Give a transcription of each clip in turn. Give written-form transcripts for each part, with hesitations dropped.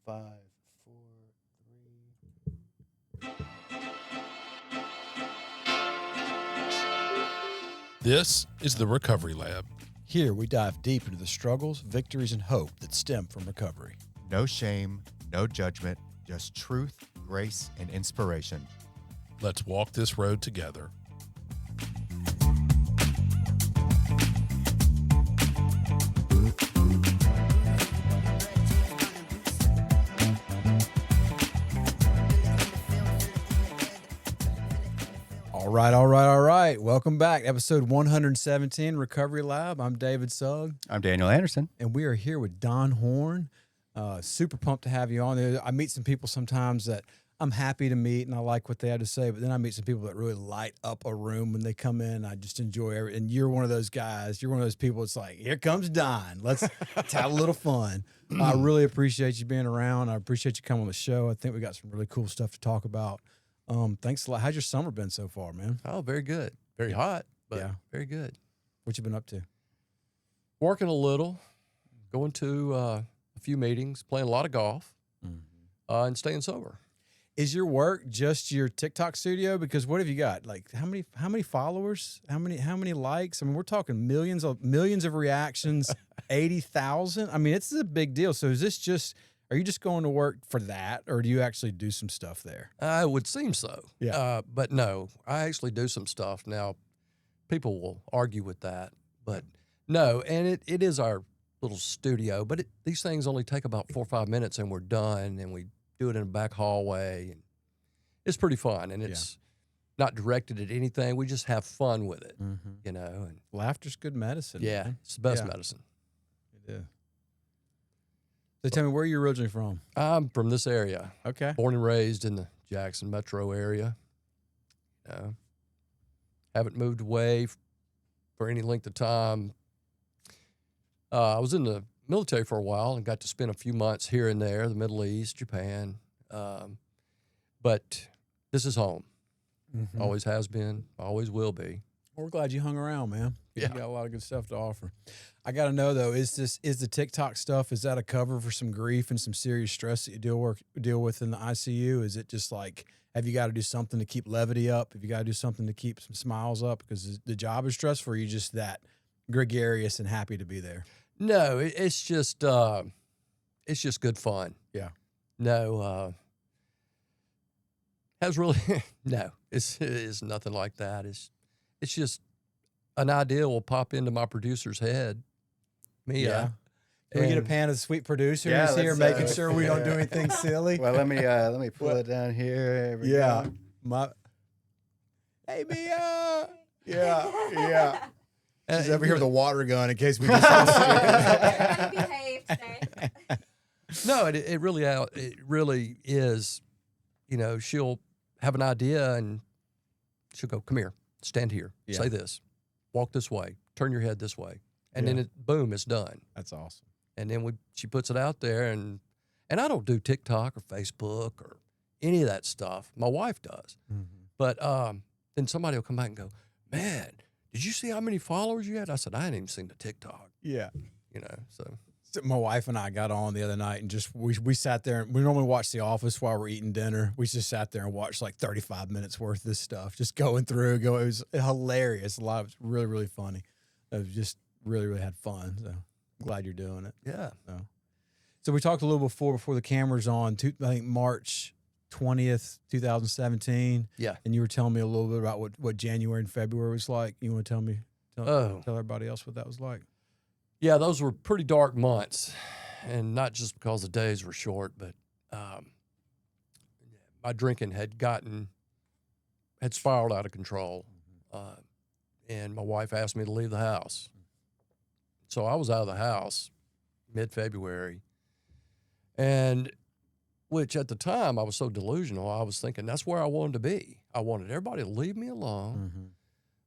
5, 4, 3. This is the Recovery Lab. Here we dive deep into the struggles, victories, and hope that stem from recovery. No shame, no judgment, just truth, grace, and inspiration. Let's walk this road together. All right. Welcome back. Episode 117, Recovery Lab. I'm David Sugg. I'm Daniel Anderson. And we are here with Don Horn. Super pumped to have you on there. I meet some people sometimes that I'm happy to meet and I like what they have to say, but then I meet some people that really light up a room when they come in. I just enjoy it. And you're one of those guys. You're one of those people. It's like, here comes Don. Let's have a little fun. I really appreciate you being around. I appreciate you coming on the show. I think we got some really cool stuff to talk about. Thanks a lot. How's your summer been so far, man? Oh, very good. Very hot, but Yeah. very good. What you been up to? Working a little, going to a few meetings, playing a lot of golf, and staying sober. Is your work just your TikTok studio? Because what have you got? Like how many followers? How many likes? I mean, we're talking millions of reactions, 80,000. I mean, it's a big deal. So are you just going to work for that, or do you actually do some stuff there? It would seem so. Yeah. But no, I actually do some stuff. Now, people will argue with that, but no, and it is our little studio, but these things only take about 4 or 5 minutes and we're done, and we do it in a back hallway, and it's pretty fun, and it's not directed at anything. We just have fun with it, you know. And Laughter's good medicine. yeah, man. it's the best medicine. It is. So tell me, where are you originally from? I'm from this area. Okay. Born and raised in the Jackson metro area. Haven't moved away for any length of time. I was in the military for a while and got to spend a few months here and there, the Middle East, Japan. But this is home. Always has been, always will be. Well, we're glad you hung around, man. Yeah. You got a lot of good stuff to offer. I got to know, though, is the TikTok stuff, is that a cover for some grief and some serious stress that you deal with in the ICU? Is it just like, have you got to do something to keep levity up? Have you got to do something to keep some smiles up? Because the job is stressful, or are you just that gregarious and happy to be there? No, it's just good fun. Yeah. No, has really, no, it's nothing like that. It's just an idea will pop into my producer's head. Mia. Yeah. Can we get a pan of the sweet producer Yeah, who's here, let's, making sure we don't do anything silly? Well, let me pull it down here. There we go. Hey, Mia. Yeah. She's And over here with a water gun in case we just Behave today. No, it really is. You know, she'll have an idea and she'll go, "Come here, stand here, say this, walk this way, turn your head this way," and then boom, it's done. That's awesome. And then she puts it out there, and I don't do TikTok or Facebook or any of that stuff. My wife does, but then somebody will come back and go, "Man, did you see how many followers you had?" I said, "I hadn't even seen the TikTok." Yeah. You know, so. My wife and I got on the other night and just we sat there, and we normally watch The Office while we're eating dinner. We just sat there and watched like 35 minutes worth of this stuff, just going through. It was hilarious. A lot of it's really, really funny. It was just really had fun. So I'm glad you're doing it. Yeah. So we talked a little before the camera's on. I think March 20th, 2017. Yeah. And you were telling me a little bit about what January and February was like. You want to tell everybody else what that was like? Yeah, those were pretty dark months, and not just because the days were short, but my drinking had spiraled out of control, and my wife asked me to leave the house. So I was out of the house mid-February, and which at the time I was so delusional, I was thinking that's where I wanted to be. I wanted everybody to leave me alone.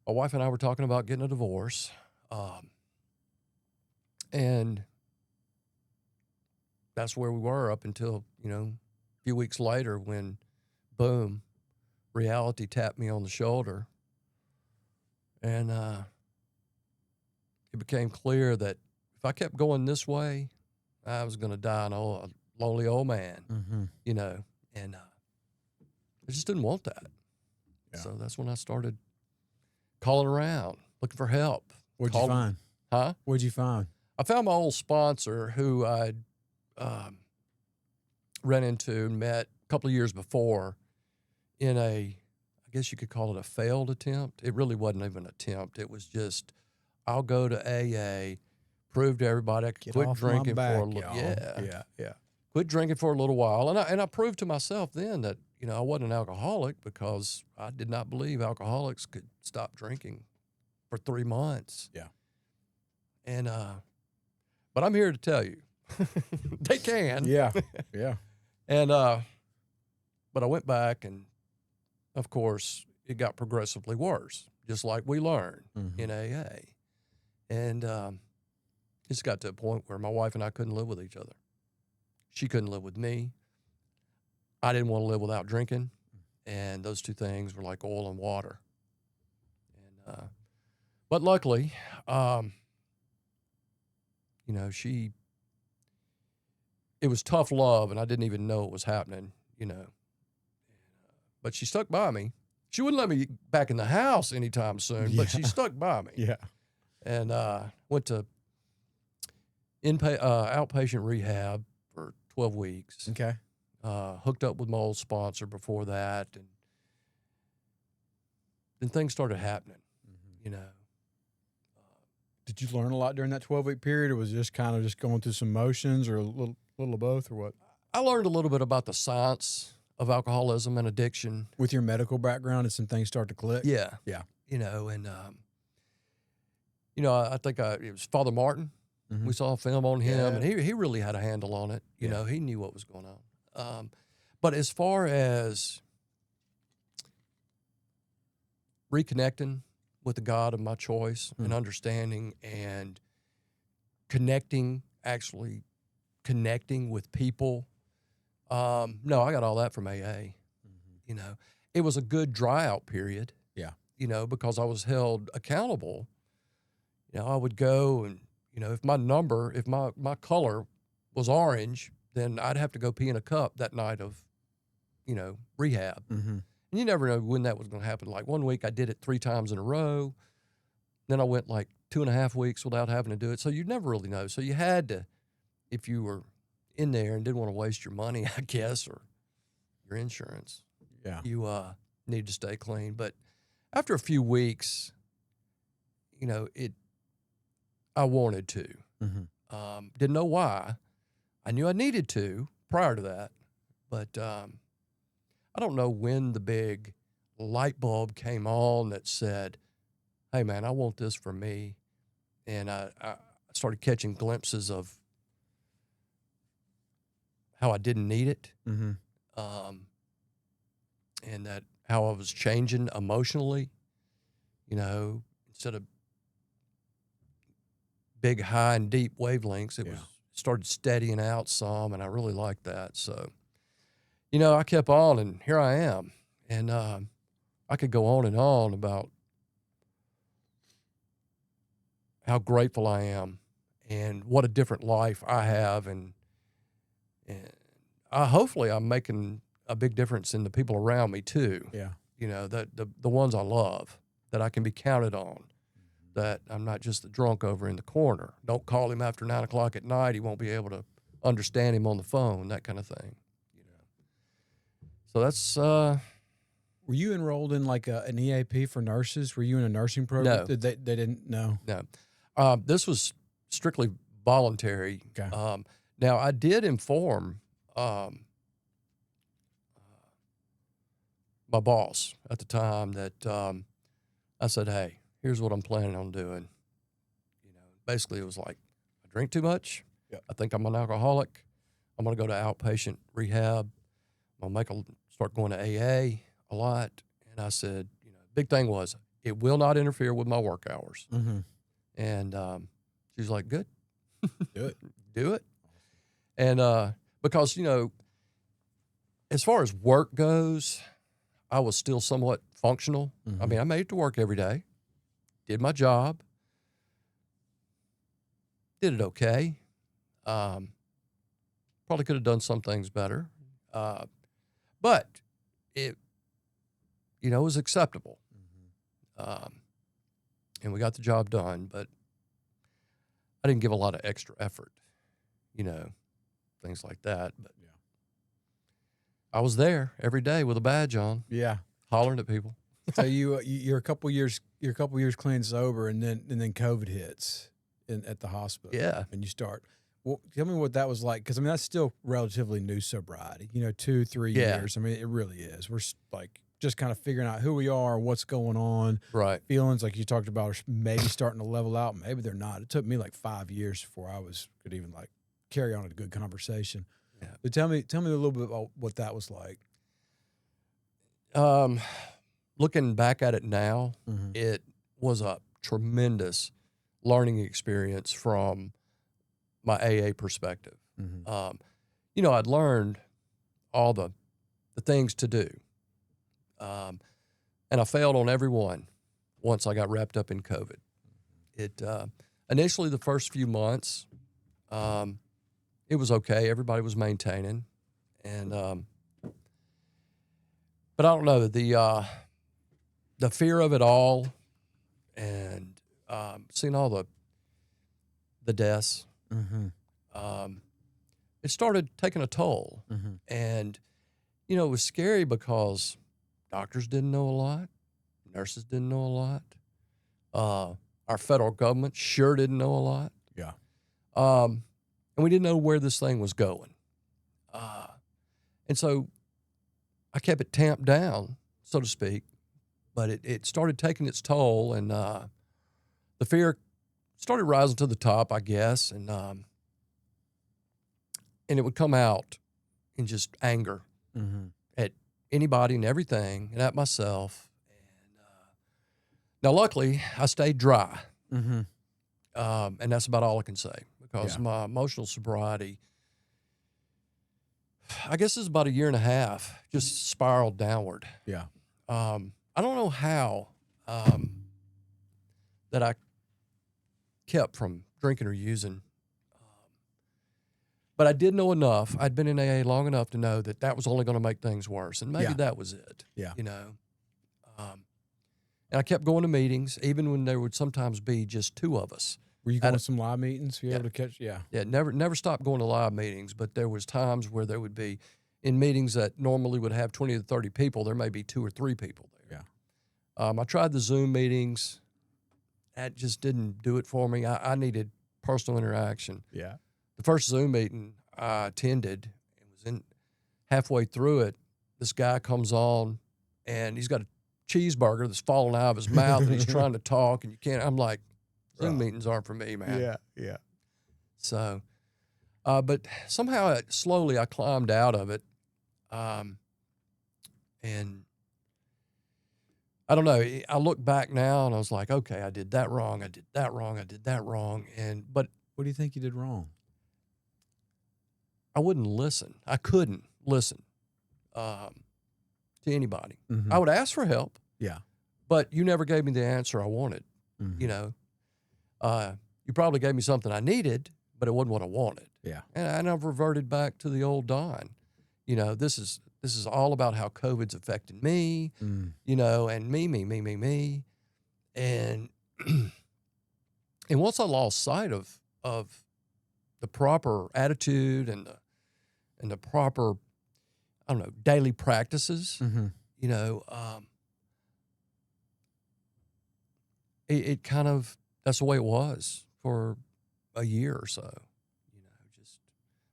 My wife and I were talking about getting a divorce. And that's where we were up until, a few weeks later when, boom, reality tapped me on the shoulder. And it became clear that if I kept going this way, I was going to die in a lonely old man, Mm-hmm. you know, and I just didn't want that. Yeah. So that's when I started calling around, looking for help. What'd you find? Huh? What'd you find? I found my old sponsor who I'd ran into and met a couple of years before in I guess you could call it a failed attempt. It really wasn't even an attempt. It was just, I'll go to AA, prove to everybody I could quit drinking for a little. Yeah. Quit drinking for a little while. And I proved to myself then that, you know, I wasn't an alcoholic because I did not believe alcoholics could stop drinking for 3 months. Yeah. And, but I'm here to tell you, they can. Yeah. And, but I went back and, of course, it got progressively worse, just like we learned in AA. And it's got to a point where my wife and I couldn't live with each other. She couldn't live with me. I didn't want to live without drinking. And those two things were like oil and water. And, but luckily, you know, it was tough love, and I didn't even know it was happening, you know. But she stuck by me. She wouldn't let me back in the house anytime soon, but she stuck by me. Yeah. And went to outpatient rehab for 12 weeks. Okay. Hooked up with my old sponsor before that, and then things started happening, you know. Did you learn a lot during that 12-week period, or was it just kind of just going through some motions, or a little of both, or what? I learned a little bit about the science of alcoholism and addiction. With your medical background, and some things start to click? Yeah. Yeah. You know, and, you know, I think it was Father Martin. We saw a film on him, and he really had a handle on it. You know, he knew what was going on. But as far as reconnecting with the God of my choice and understanding and actually connecting with people, no, I got all that from AA. You know, it was a good dry out period. Yeah. You know, because I was held accountable. You know, I would go and, you know, if my color was orange, then I'd have to go pee in a cup that night of, you know, rehab. And you never know when that was going to happen. Like one week I did it 3 times in a row. Then I went like 2.5 weeks without having to do it. So you never really know. So you had to, if you were in there and didn't want to waste your money, I guess, or your insurance, you need to stay clean. But after a few weeks, you know, I wanted to. Didn't know why. I knew I needed to prior to that, but I don't know when the big light bulb came on that said, hey, man, I want this for me. And I started catching glimpses of how I didn't need it, and that how I was changing emotionally, you know, instead of big, high, and deep wavelengths, it was started steadying out some, and I really liked that. So, you know, I kept on, and here I am. And I could go on and on about how grateful I am and what a different life I have. And hopefully I'm making a big difference in the people around me too. Yeah. You know, the ones I love, that I can be counted on, that I'm not just the drunk over in the corner. Don't call him after 9 o'clock at night. He won't be able to understand him on the phone, that kind of thing. You know. So that's, were you enrolled in like an EAP for nurses? Were you in a nursing program? No. They didn't? No. No. This was strictly voluntary. Okay. Now, I did inform my boss at the time that I said, hey, here's what I'm planning on doing. You know, basically it was like, I drink too much. Yep. I think I'm an alcoholic. I'm going to go to outpatient rehab. I'm going to start going to AA a lot. And I said, you know, big thing was, it will not interfere with my work hours. And she's like, good. Do it. Do it. And because, you know, as far as work goes, I was still somewhat functional. I mean, I made it to work every day, did my job, did it okay. Probably could have done some things better. But it, it was acceptable. And we got the job done, but I didn't give a lot of extra effort, things like that. But I was there every day with a badge on, hollering at people. So you're a couple years clean and sober, and then COVID hits at the hospital. Yeah, and you start. Well, tell me what that was like, because I mean that's still relatively new sobriety. 2-3 years. I mean it really is. We're like just kind of figuring out who we are, what's going on. Right. Feelings like you talked about are maybe starting to level out. Maybe they're not. It took me like 5 years before I could even like carry on a good conversation. Yeah. But tell me a little bit about what that was like. Looking back at it now, it was a tremendous learning experience from my AA perspective. I'd learned all the things to do. And I failed on every one once I got wrapped up in COVID. It initially, the first few months, it was okay. Everybody was maintaining. And but I don't know, the fear of it all and seeing all the deaths, it started taking a toll. And, it was scary because doctors didn't know a lot. Nurses didn't know a lot. Our federal government sure didn't know a lot. Yeah. And we didn't know where this thing was going. And so I kept it tamped down, so to speak, but it started taking its toll, and the fear started rising to the top, I guess, and it would come out in just anger at anybody and everything, and at myself. And now, luckily, I stayed dry, and that's about all I can say, because my emotional sobriety, I guess it's about 1.5 years, just spiraled downward. Yeah. I don't know how that I kept from drinking or using, but I did know enough. I'd been in AA long enough to know that was only going to make things worse, and maybe that was it. Yeah. And I kept going to meetings, even when there would sometimes be just 2 of us. Were you going to some live meetings? Were you able to catch? Yeah. Yeah, never stopped going to live meetings, but there was times where there would be, in meetings that normally would have 20 to 30 people, there may be 2 or 3 people there. Yeah. I tried the Zoom meetings. That just didn't do it for me. I needed personal interaction. Yeah. The first Zoom meeting I attended, halfway through it, this guy comes on, and he's got a cheeseburger that's falling out of his mouth, and he's trying to talk, and you can't. I'm like, Zoom meetings aren't for me, man. Yeah, yeah. So, but somehow slowly I climbed out of it, and I don't know. I look back now, and I was like, okay, I did that wrong. I did that wrong. I did that wrong. But what do you think you did wrong? I wouldn't listen. I couldn't listen to anybody. I would ask for help. Yeah. But you never gave me the answer I wanted. You probably gave me something I needed, but it wasn't what I wanted. Yeah. And I've reverted back to the old Don. This is all about how COVID's affected me, and me. And and once I lost sight of the proper attitude and the proper, I don't know, daily practices, it kind of, that's the way it was for a year or so, just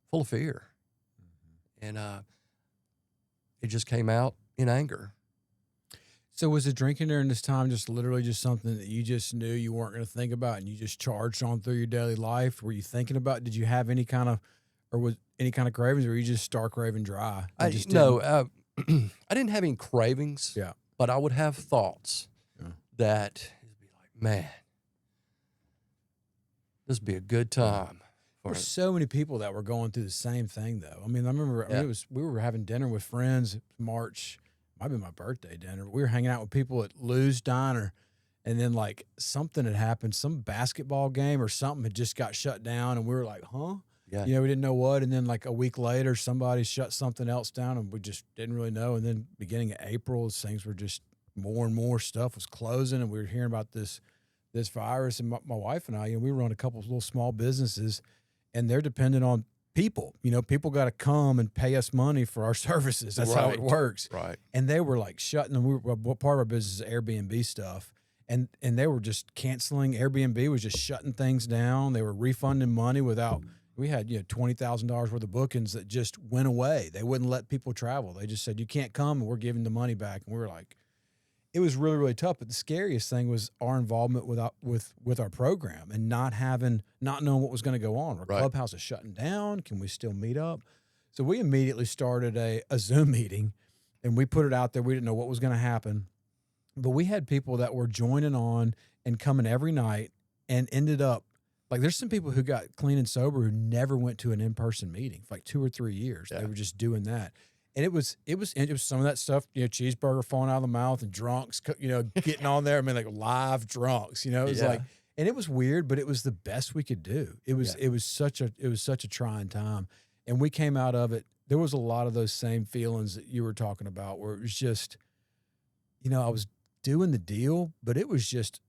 full of fear. And it just came out in anger. So was the drinking during this time just literally just something that you just knew you weren't going to think about, and you just charged on through your daily life? Were you thinking about, did you have any kind of, or was any kind of cravings, or were you just stark raving dry? I didn't have any cravings. Yeah. But I would have thoughts that it'd be like, man, this would be a good time. There's so many people that were going through the same thing, though. I mean, I remember we were having dinner with friends March. Might be my birthday dinner. We were hanging out with people at Lou's Diner, and then like something had happened, some basketball game or something had just got shut down, and we were like, huh? Yeah. You know, we didn't know what. And then like a week later, somebody shut something else down and we just didn't really know. And then beginning of April, things were just more and more stuff was closing. And we were hearing about this virus. And my wife and I, you know, we run a couple of little small businesses and they're dependent on people. You know, people got to come and pay us money for our services. That's how it works. Right. And they were like shutting them. What part of our business is Airbnb stuff. And they were just canceling. Airbnb was just shutting things down. They were refunding money without. We had, you know, $20,000 worth of bookings that just went away. They wouldn't let people travel. They just said, you can't come and we're giving the money back. And we were like, it was really, really tough. But the scariest thing was our involvement with our program and not knowing what was going to go on. Our clubhouse is shutting down. Can we still meet up? So we immediately started a Zoom meeting and we put it out there. We didn't know what was going to happen, but we had people that were joining on and coming every night and ended up, like there's some people who got clean and sober who never went to an in-person meeting for like 2 or 3 years. Yeah. They were just doing that. And it was some of that stuff, you know, cheeseburger falling out of the mouth and drunks, you know, getting on there. I mean, like live drunks, you know, it was like, and it was weird, but it was the best we could do. It was such a trying time. And we came out of it. There was a lot of those same feelings that you were talking about where it was just, you know, I was doing the deal, but it was just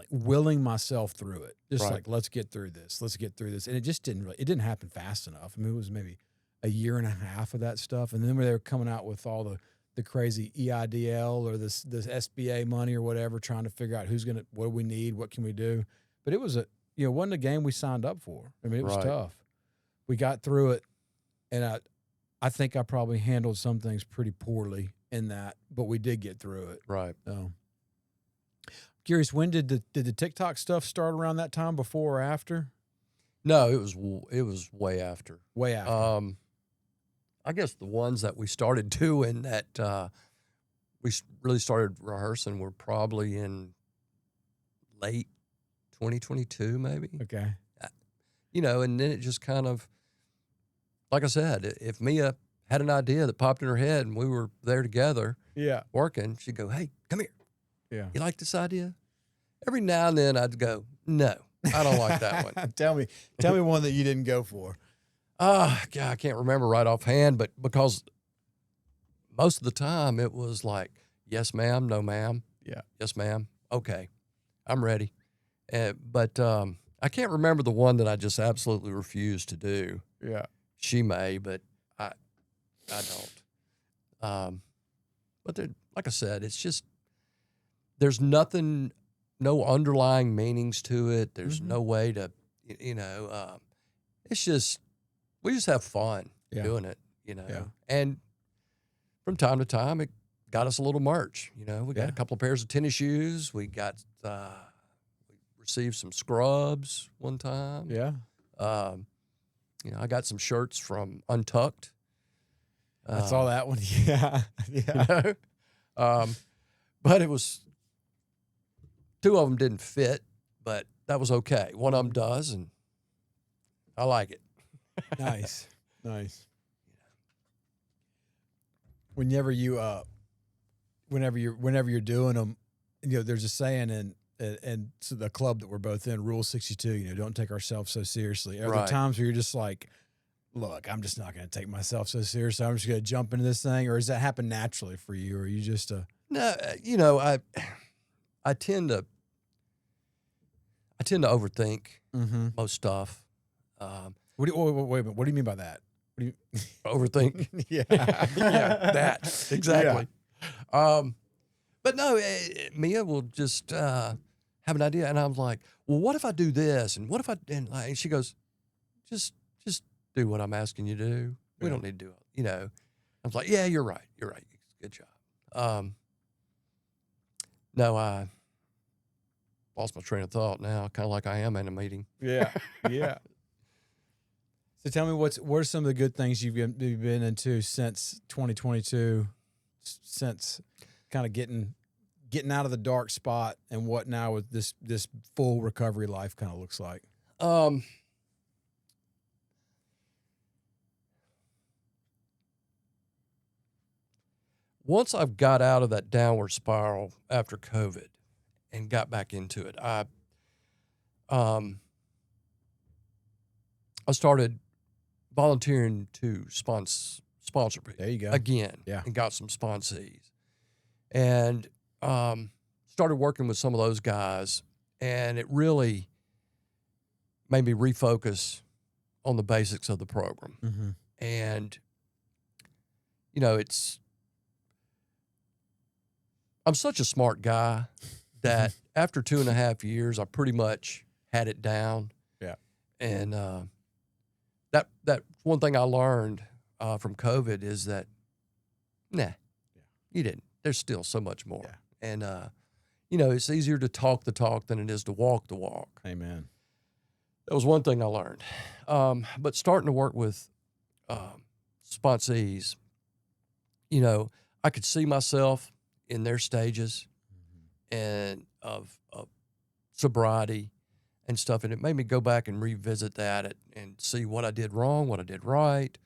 willing myself through it. Just like, let's get through this. And it just didn't happen fast enough. I mean, it was maybe a year and a half of that stuff. And then when they were coming out with all the crazy EIDL or this SBA money or whatever, trying to figure out what do we need? What can we do? But it was wasn't a game we signed up for. I mean, it was tough. We got through it. And I think I probably handled some things pretty poorly in that, but we did get through it. Right. So, curious, when did the TikTok stuff start around that time, before or after? No, it was way after. Way after. I guess the ones that we started doing that we really started rehearsing were probably in late 2022, maybe. Okay. You know, and then it just kind of, like I said, if Mia had an idea that popped in her head and we were there together working, she'd go, hey, come here. Yeah. You like this idea? Every now and then I'd go, no, I don't like that one. Tell me one that you didn't go for. God, I can't remember right offhand, but because most of the time it was like, yes, ma'am, no, ma'am. Yeah. Yes, ma'am. Okay, I'm ready. But I can't remember the one that I just absolutely refused to do. Yeah. She may, but I don't. But like I said, it's just, there's nothing, no underlying meanings to it. There's no way to, it's just, we just have fun doing it, Yeah. And from time to time, it got us a little merch. You know, we got a couple of pairs of tennis shoes. We got, we received some scrubs one time. Yeah. I got some shirts from Untucked. I saw that one. Yeah. Yeah. But it was, 2 of them didn't fit, but that was okay. One of them does, and I like it. Nice. Whenever you're doing them, there's a saying and so the club that we're both in, Rule 62, don't take ourselves so seriously. Are there times where you're just like, look, I'm just not going to take myself so seriously. I'm just going to jump into this thing, or does that happen naturally for you, or are you just No, I tend to overthink most stuff. Wait a minute. What do you mean by that? What do you overthink? Yeah. Yeah, that. Exactly. Yeah. But no, Mia will just have an idea, and I'm like, well, what if I do this? And what if and she goes, just do what I'm asking you to do. We don't need to do it. I was like, yeah, you're right. Good job. No, I lost my train of thought now, kind of like I am in a meeting. Yeah. Yeah. So tell me, what are some of the good things you've been into since 2022, since kind of getting out of the dark spot, and what now with this full recovery life kind of looks like? Once I've got out of that downward spiral after COVID and got back into it, I started volunteering to sponsor people. There you go. Again. Yeah. And got some sponsees. And started working with some of those guys. And it really made me refocus on the basics of the program. Mm-hmm. And, you know, I'm such a smart guy that after 2.5 years, I pretty much had it down. Yeah. And that one thing I learned from COVID is that, you didn't. There's still so much more. Yeah. And, you know, it's easier to talk the talk than it is to walk the walk. Amen. That was one thing I learned. But starting to work with sponsees, you know, I could see myself in their stages and of sobriety and stuff, and it made me go back and revisit that and see what I did wrong, what I did right,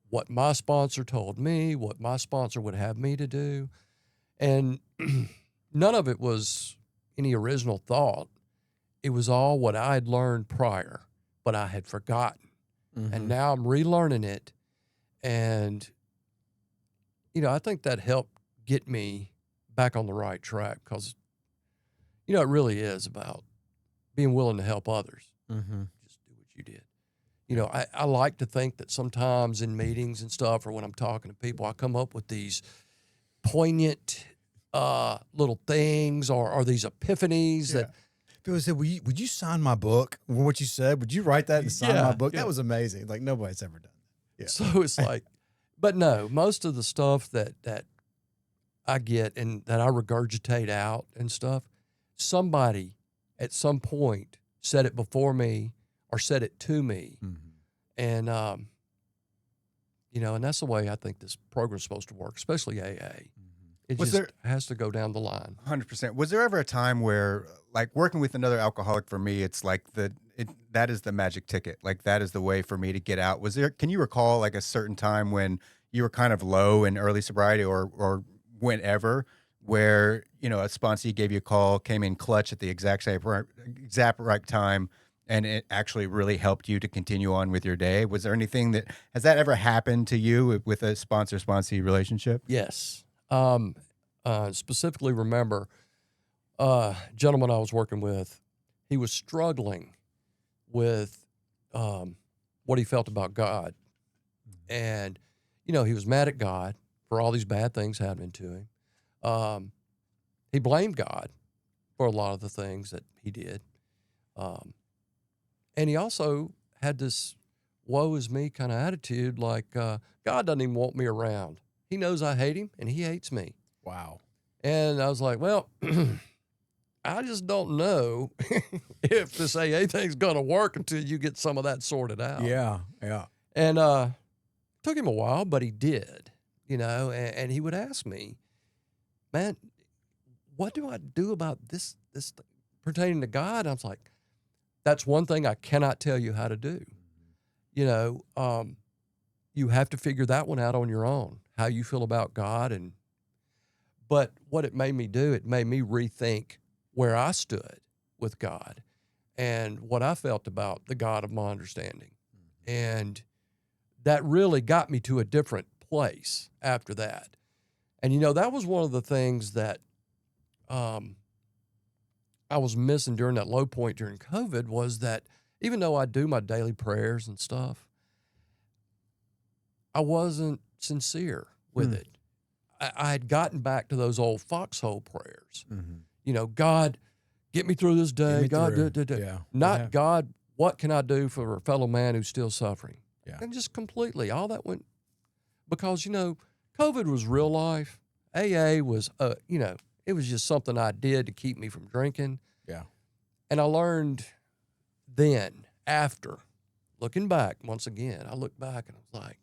what my sponsor told me, what my sponsor would have me to do, and none of it was any original thought. It was all what I had learned prior, but I had forgotten. Mm-hmm. And now I'm relearning it. And, you know, I think that helped get me back on the right track because, you know, it really is about being willing to help others. Mm-hmm. Just do what you did. You know, I like to think that sometimes in meetings and stuff or when I'm talking to people, I come up with these poignant little things or these epiphanies that, People said, would you sign my book? What you said, would you write that and sign my book? Yeah. That was amazing. Like nobody's ever done that. Yeah. So it's like, but no, most of the stuff that I get and that I regurgitate out and stuff, somebody at some point said it before me or said it to me. Mm-hmm. And, you know, and that's the way I think this program's supposed to work, especially AA. Mm-hmm. It Was just has to go down the line. 100%. Was there ever a time where, like, working with another alcoholic for me, it's like that is the magic ticket. Like, that is the way for me to get out. Can you recall, like, a certain time when you were kind of low in early sobriety or whenever where, you know, a sponsee gave you a call, came in clutch at the exact right time, and it actually really helped you to continue on with your day? Was there anything has that ever happened to you with a sponsor-sponsee relationship? Yes. Specifically remember gentleman I was working with, he was struggling with what he felt about God. And, you know, he was mad at God for all these bad things happening to him. He blamed God for a lot of the things that he did. And he also had this woe is me kind of attitude, like God doesn't even want me around. He knows I hate him, and he hates me. Wow. And I was like, well, I just don't know if this AA thing's going to work until you get some of that sorted out. Yeah. And took him a while, but he did, you know, and he would ask me, man, what do I do about this pertaining to God? I was like, that's one thing I cannot tell you how to do. You know, you have to figure that one out on your own, how you feel about God. But what it made me do, it made me rethink where I stood with God and what I felt about the God of my understanding. And that really got me to a different place after that. And, you know, that was one of the things that I was missing during that low point during COVID was that even though I do my daily prayers and stuff, I wasn't sincere with it. I had gotten back to those old foxhole prayers. Mm-hmm. You know, God, get me through this day. God, Yeah. not God, what can I do for a fellow man who's still suffering? Yeah. And just completely, all that went, because, you know, COVID was real life. AA was, you know, it was just something I did to keep me from drinking. Yeah. And I learned then, after, looking back, once again, I looked back and I was like,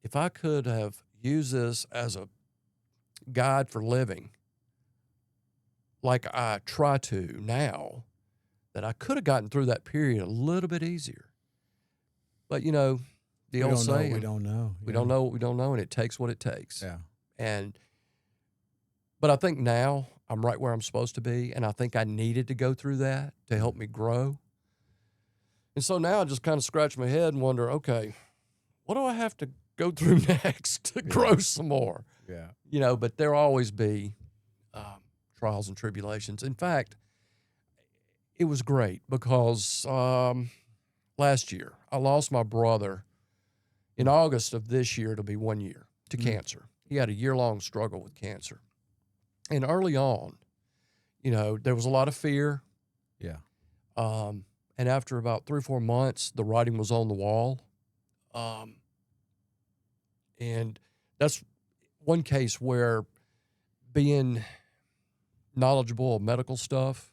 if I could have used this as a guide for living, like I try to now, that I could have gotten through that period a little bit easier. But, you know, the old saying, we don't know. we don't know what we don't know, and it takes what it takes. Yeah. But I think now I'm right where I'm supposed to be, and I think I needed to go through that to help me grow. And so now I just kind of scratch my head and wonder, okay, what do I have to go through next to grow some more? Yeah. You know, but there'll always be trials and tribulations. In fact, it was great because last year I lost my brother in August of this year. It'll be 1 year to cancer. He had a year-long struggle with cancer. And early on, you know, there was a lot of fear. Yeah. And after about 3 or 4 months, the writing was on the wall. And that's one case where being knowledgeable of medical stuff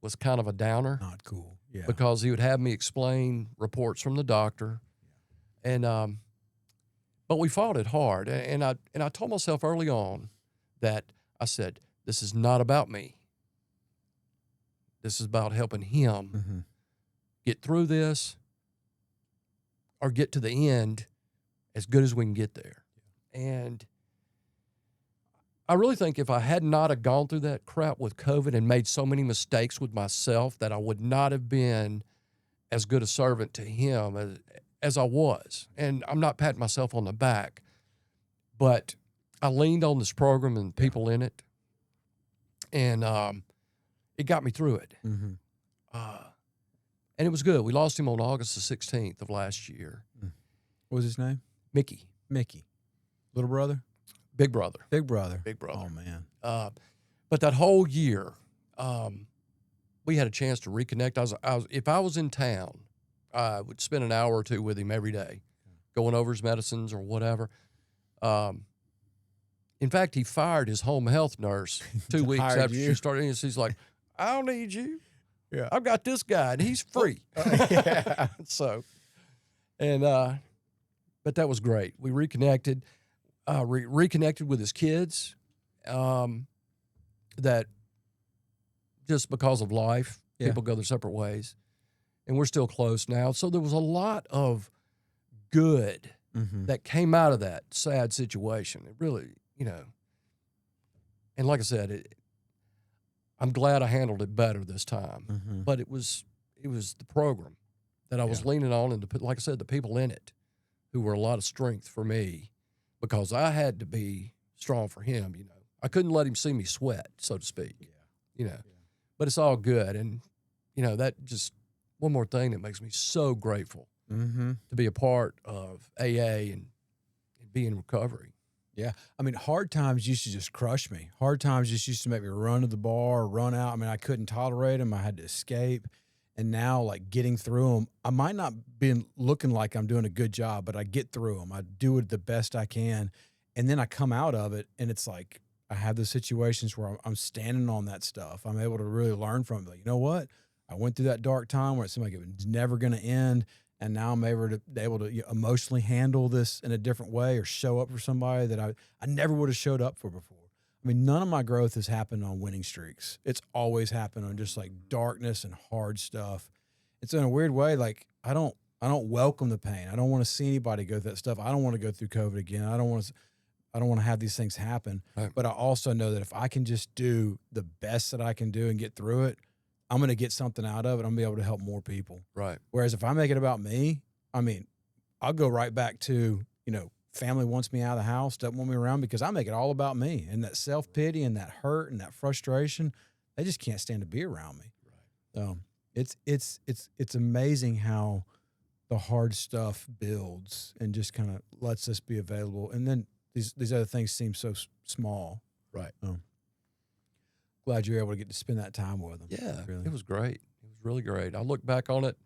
was kind of a downer. Not cool. Yeah. Because he would have me explain reports from the doctor. And, but we fought it hard. And I told myself early on that I said, this is not about me. This is about helping him get through this or get to the end as good as we can get there. And I really think if I had not have gone through that crap with COVID and made so many mistakes with myself, that I would not have been as good a servant to him as I was. And I'm not patting myself on the back, but I leaned on this program and people in it, and it got me through it. And it was good. We lost him on August the 16th of last year. What was his name? Mickey. Little brother? Big brother. Big brother. Big brother. Oh, man. But that whole year, we had a chance to reconnect. If I was in town, I would spend an hour or two with him every day, going over his medicines or whatever. In fact, he fired his home health nurse 2 weeks Hired after you. she started. And she's like, I don't need you. Yeah. I've got this guy, and he's free. Yeah. So, and but that was great. We reconnected. Reconnected with his kids, that just because of life, people go their separate ways, and we're still close now. So there was a lot of good that came out of that sad situation. It really, you know, and like I said, I'm glad I handled it better this time, but it was the program that I was leaning on, and like I said, the people in it who were a lot of strength for me, because I had to be strong for him, you know. I couldn't let him see me sweat, so to speak, you know. But it's all good. And, you know, that just one more thing that makes me so grateful to be a part of AA and be in recovery. Yeah. I mean, hard times used to just crush me. Hard times just used to make me run to the bar, run out. I mean, I couldn't tolerate them. I had to escape. And now, like, getting through them, I might not be looking like I'm doing a good job, but I get through them. I do it the best I can. And then I come out of it, and it's like I have those situations where I'm standing on that stuff. I'm able to really learn from it. Like, you know what? I went through that dark time where it seemed like it was never going to end, and now I'm able to emotionally handle this in a different way, or show up for somebody that I never would have showed up for before. I mean, none of my growth has happened on winning streaks. It's always happened on just like darkness and hard stuff. It's in a weird way, like I don't welcome the pain. I don't want to see anybody go through that stuff. I don't want to go through COVID again. I don't want to have these things happen. Right. But I also know that if I can just do the best that I can do and get through it, I'm going to get something out of it. I'm going to be able to help more people. Right. Whereas if I make it about me, I mean, I'll go right back to, you know, family wants me out of the house, doesn't want me around, because I make it all about me. And that self-pity and that hurt and that frustration, they just can't stand to be around me. Right. It's amazing how the hard stuff builds and just kind of lets us be available. And then these other things seem so small. Right. Glad you were able to get to spend that time with them. Yeah, really. It was great. It was really great. I look back on it,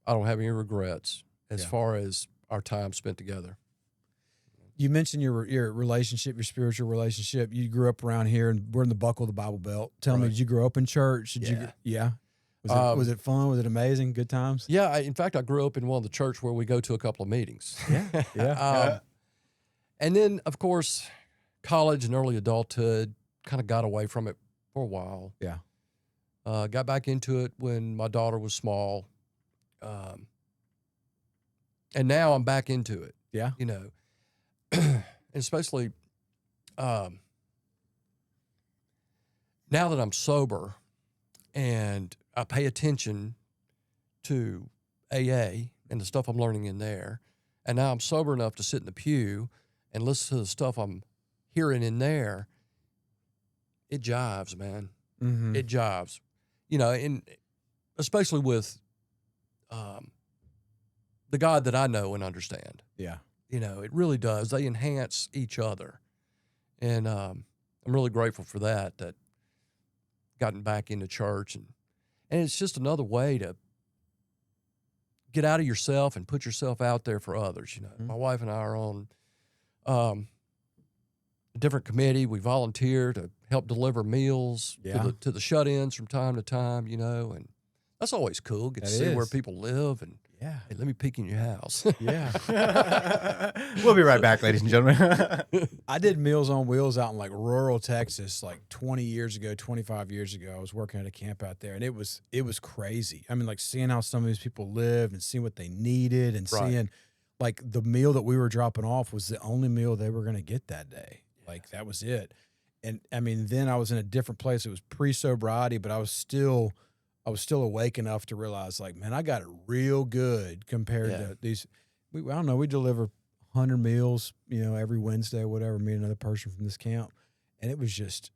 I don't have any regrets as far as our time spent together. You mentioned your relationship, your spiritual relationship. You grew up around here, and we're in the buckle of the Bible Belt. Tell me, did you grow up in church? Yeah. Was it fun? Was it amazing? Good times? Yeah. In fact, I grew up in one of the church where we go to a couple of meetings. Yeah. And then, of course, college and early adulthood, kind of got away from it for a while. Yeah. Got back into it when my daughter was small. And now I'm back into it. Yeah. You know, and especially now that I'm sober and I pay attention to AA and the stuff I'm learning in there, and now I'm sober enough to sit in the pew and listen to the stuff I'm hearing in there, it jives, man. Mm-hmm. It jives. You know, and especially with the God that I know and understand. Yeah. You know, it really does. They enhance each other. And I'm really grateful for that gotten back into church. And it's just another way to get out of yourself and put yourself out there for others. You know, my wife and I are on a different committee. We volunteer to help deliver meals to the shut-ins from time to time, you know, and that's always cool. Get to see where people live and hey, let me peek in your house. Yeah. We'll be right back, ladies and gentlemen. I did Meals on Wheels out in like rural Texas, like 20 years ago, 25 years ago. I was working at a camp out there, and it was crazy. I mean, like seeing how some of these people lived and seeing what they needed and seeing like the meal that we were dropping off was the only meal they were going to get that day. Like that was it. And I mean, then I was in a different place. It was pre-sobriety, but I was still awake enough to realize, like, man, I got it real good compared to these. I don't know. We deliver 100 meals, you know, every Wednesday or whatever. Me and another person from this camp, and it was just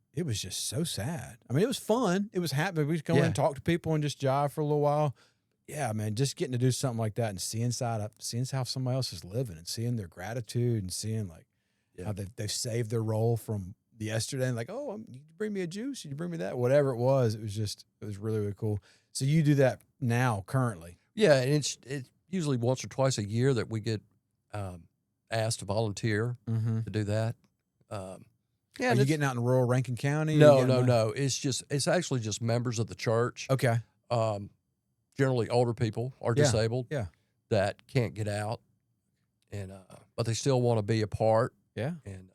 so sad. I mean, it was fun. It was happy. We'd go in and talk to people and just jive for a little while. Yeah, man, just getting to do something like that and seeing how somebody else is living and seeing their gratitude and seeing like how they've saved their roll from yesterday and like, oh, you bring me a juice, you bring me that, whatever it was. It was really, really cool. So you do that now currently? Yeah, and it's usually once or twice a year that we get asked to volunteer to do that. Are you getting out in rural Rankin County? No. It's actually just members of the church. Okay. Generally older people or disabled that can't get out, and but they still want to be a part. Yeah. And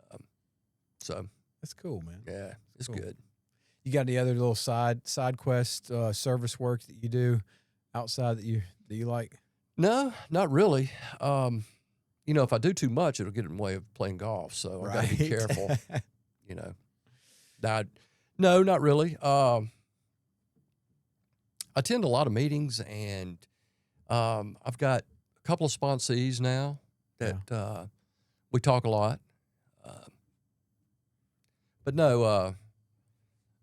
so that's cool, man. Yeah, it's cool. good. You got any other little side quest service work that you do outside that you like? No, not really. You know, if I do too much, it'll get in the way of playing golf. So I got to be careful. You know, no, not really. I attend a lot of meetings, and I've got a couple of sponsees now that we talk a lot. But no,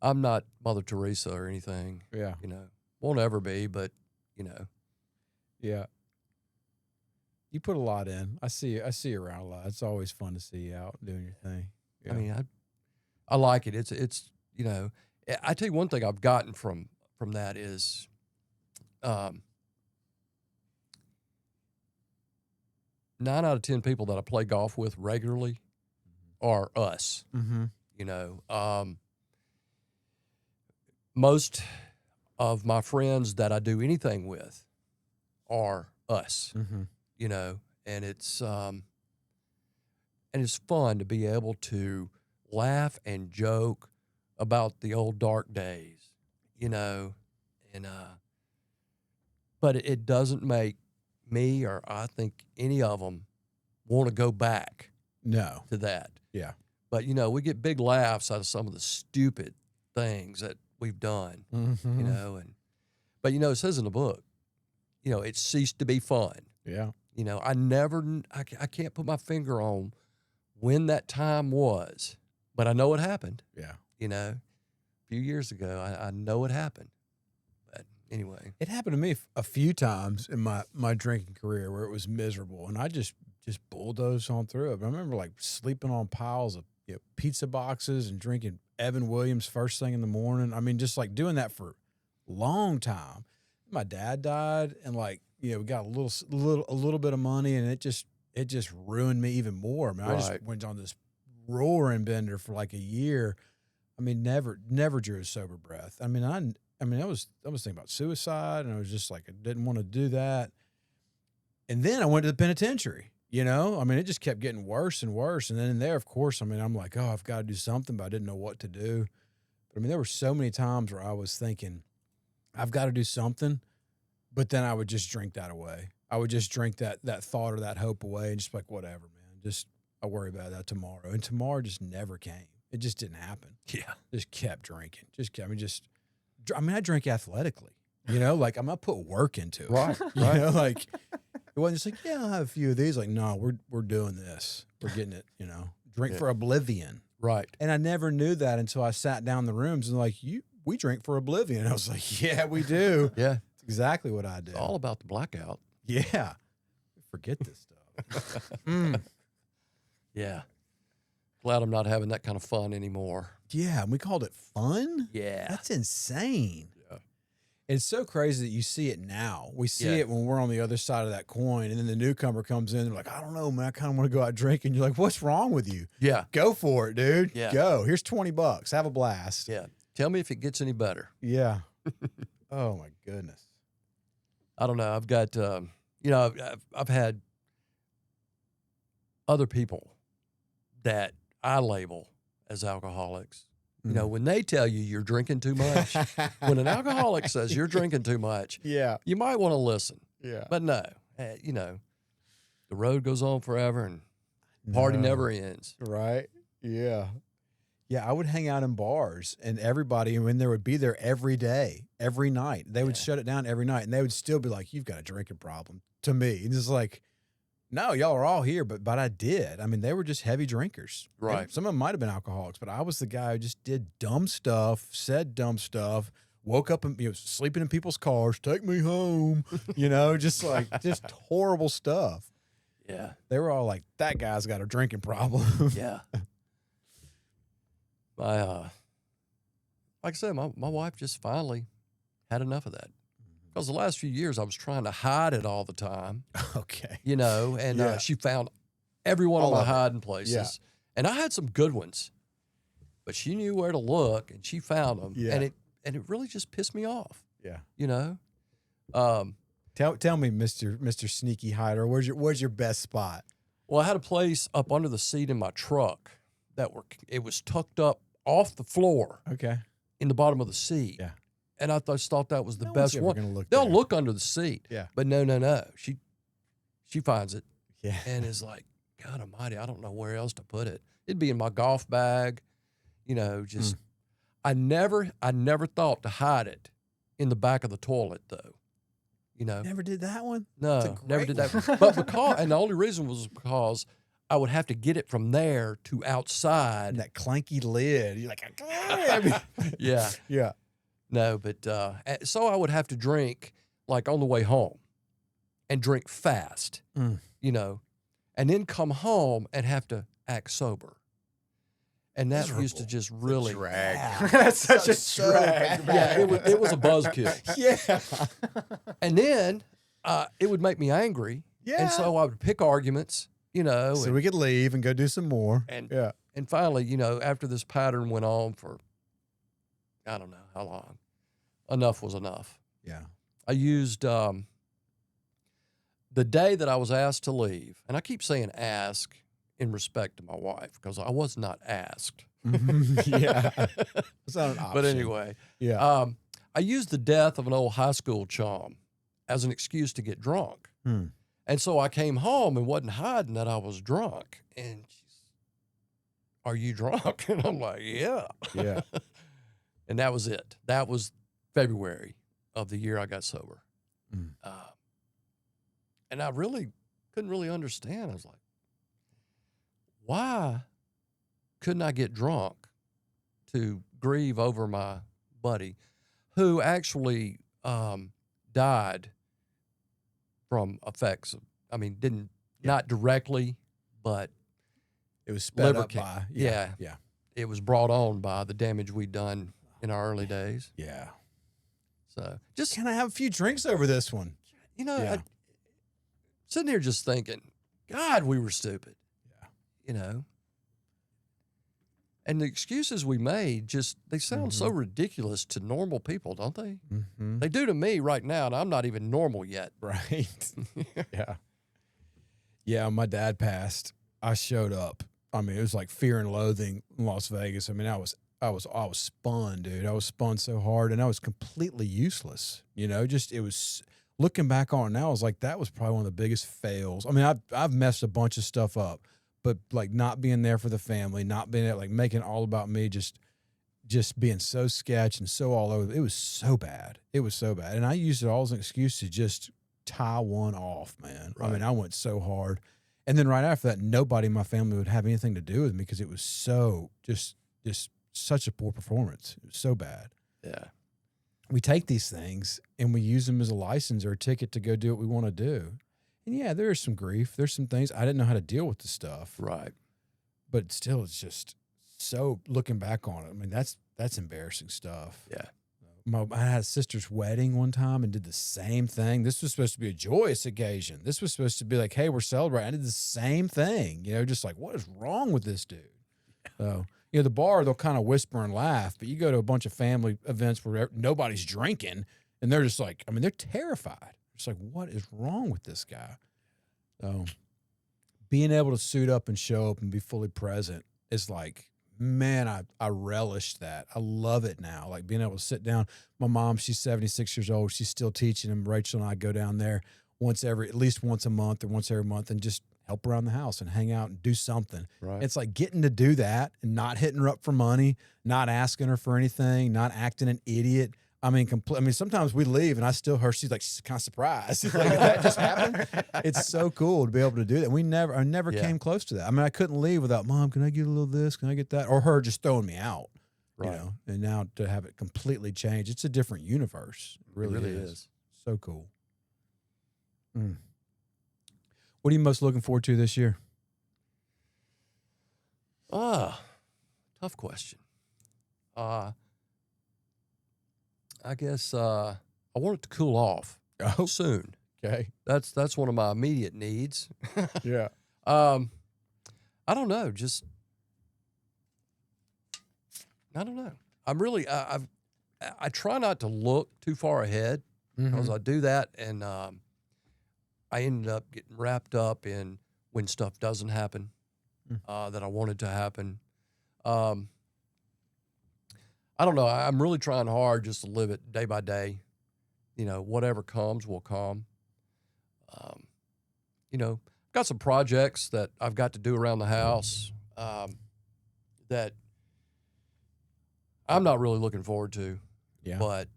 I'm not Mother Teresa or anything. Yeah. You know, won't ever be, but, you know. Yeah. You put a lot in. I see you around a lot. It's always fun to see you out doing your thing. Yeah. I mean, I like it. It's you know, I tell you one thing I've gotten from that is 9 out of 10 people that I play golf with regularly are us. Mm-hmm. You know, most of my friends that I do anything with are us. Mm-hmm. You know, and it's fun to be able to laugh and joke about the old dark days, you know, and but it doesn't make me or I think any of them want to go back to that. Yeah. But, you know, we get big laughs out of some of the stupid things that we've done, mm-hmm. you know, but, you know, it says in the book, you know, it ceased to be fun. Yeah. You know, I can't put my finger on when that time was, but I know it happened. Yeah. You know, a few years ago, I know it happened. But anyway. It happened to me a few times in my drinking career where it was miserable, and I just bulldozed on through it. But I remember like sleeping on piles of pizza boxes and drinking Evan Williams first thing in the morning. I mean, just like doing that for a long time. My dad died, and like, we got a little bit of money, and it just ruined me even more. I mean, I just went on this roaring bender for like a year. I mean, never drew a sober breath. I mean, I was thinking about suicide, and I was just like, I didn't want to do that. And then I went to the penitentiary. I mean, it just kept getting worse and worse. And then in there, of course, I mean, I'm like, oh, I've got to do something, but I didn't know what to do. But I mean, there were so many times where I was thinking, I've got to do something, but then I would just drink that away. I would just drink that thought or that hope away and just like, whatever, man. Just, I'll worry about that tomorrow. And tomorrow just never came. It just didn't happen. Yeah. Just kept drinking. I drank athletically. You know, like I'm gonna put work into it. Right, You know, like it wasn't just like, yeah, I'll have a few of these. Like, no, we're doing this. We're getting it, you know. Drink for oblivion. Right. And I never knew that until I sat down in the rooms and like, we drink for oblivion. And I was like, yeah, we do. Yeah. It's exactly what I do. It's all about the blackout. Yeah. Forget this stuff. Yeah. Glad I'm not having that kind of fun anymore. Yeah. And we called it fun? Yeah. That's insane. Yeah. It's so crazy that you see it now. We see Yeah. it when we're on the other side of that coin, and then the newcomer comes in. They're like, I don't know, man. I kind of want to go out drinking. You're like, what's wrong with you? Yeah. Go for it, dude. Yeah. Go. Here's $20. Have a blast. Yeah. Tell me if it gets any better. Yeah. Oh my goodness. I don't know. I've got, I've had other people that I label as alcoholics. You know, when they tell you you're drinking too much, when an alcoholic says you're drinking too much, Yeah. you might want to listen. Yeah. But no, the road goes on forever and party never ends. Right. Yeah. Yeah. I would hang out in bars and everybody, when they would be there every day, every night, they would shut it down every night and they would still be like, you've got a drinking problem to me. And it's like, no, y'all are all here, but I did. I mean, they were just heavy drinkers. Right. Some of them might have been alcoholics, but I was the guy who just did dumb stuff, said dumb stuff, woke up and sleeping in people's cars, take me home, just horrible stuff. Yeah. They were all like, that guy's got a drinking problem. Yeah. Like I said, my wife just finally had enough of that. Because the last few years I was trying to hide it all the time. Okay. And she found every one of my hiding places. Yeah. And I had some good ones, but she knew where to look and she found them. Yeah. And it really just pissed me off. Yeah. Tell me, Mr. Sneaky Hider, where's your best spot? Well, I had a place up under the seat in my truck it was tucked up off the floor. Okay. In the bottom of the seat. Yeah. And I thought that was the No best one's ever one. gonna look They'll there. look under the seat. Yeah. But no. She finds it Yeah. and is like, God almighty, I don't know where else to put it. It'd be in my golf bag, I never thought to hide it in the back of the toilet though. Never did that one? No, never did that. But and the only reason was because I would have to get it from there to outside. And that clanky lid. You're like, Yeah. Yeah. No, but so I would have to drink like on the way home and drink fast, and then come home and have to act sober. And that used to just really drag. Yeah. That's such a So drag. bad. Yeah, it was a buzzkill. Yeah. And then it would make me angry. Yeah. And so I would pick arguments, So we could leave and go do some more. And yeah. And finally, after this pattern went on for, I don't know how long, enough was enough. Yeah. I used the day that I was asked to leave, and I keep saying ask in respect to my wife because I was not asked. Yeah. It's not an option. But anyway, Yeah. I used the death of an old high school chum as an excuse to get drunk. And so I came home and wasn't hiding that I was drunk. And she's, are you drunk? And I'm like, yeah. Yeah. And that was it. That was February of the year I got sober. And I couldn't really understand. I was like, why couldn't I get drunk to grieve over my buddy who actually died from effects of, not directly, but It was sped liver up ca- by. yeah. Yeah. it was brought on by the damage we'd done in our early days. Yeah. So just, Can I have a few drinks over this one? Yeah. I, sitting here just thinking, God, we were stupid. Yeah. And the excuses we made they sound so ridiculous to normal people, don't they? Mm-hmm. They do to me right now, and I'm not even normal yet. Right. Yeah. Yeah. My dad passed. I showed up. It was like fear and loathing in Las Vegas. I was spun, dude. I was spun so hard and I was completely useless. It was looking back on it now, I was like, that was probably one of the biggest fails. I've messed a bunch of stuff up, but like not being there for the family, not being there, like making it all about me, just just being so sketch and so all over. It was so bad. It was so bad. And I used it all as an excuse to just tie one off, man. I mean, I went so hard. And then right after that, nobody in my family would have anything to do with me because it was so just such a poor performance. It was so bad. Yeah. We take these things and we use them as a license or a ticket to go do what we want to do. And yeah, there's some grief. There's some things I didn't know how to deal with the stuff. Right. But still, it's just so looking back on it. I mean, that's embarrassing stuff. Yeah. I had a sister's wedding one time and did the same thing. This was supposed to be a joyous occasion. This was supposed to be like, hey, we're celebrating. I did the same thing, just like, what is wrong with this dude? So, the bar, they'll kind of whisper and laugh, but you go to a bunch of family events where nobody's drinking and they're just like, they're terrified. It's like, what is wrong with this guy? So being able to suit up and show up and be fully present is like, man, I relish that. I love it now. Like being able to sit down. My mom, she's 76 years old. She's still teaching, and Rachel and I go down there at least once a month or once every month and just help around the house and hang out and do something. Right. It's like getting to do that and not hitting her up for money, not asking her for anything, not acting an idiot. Sometimes we leave and I still she's kind of surprised. Like, that just happened. It's so cool to be able to do that. I never came close to that. I couldn't leave without, Mom, can I get a little of this? Can I get that? Or her just throwing me out, Right. And now to have it completely change, it's a different universe. It really, is. So cool. What are you most looking forward to this year? Tough question. I guess I want it to cool off soon. Okay. That's one of my immediate needs. Yeah. I don't know. I don't know. I'm really I try not to look too far ahead because I do that, and I ended up getting wrapped up in when stuff doesn't happen that I wanted to happen. I don't know. I'm really trying hard just to live it day by day. Whatever comes will come. Got some projects that I've got to do around the house that I'm not really looking forward to. Yeah. But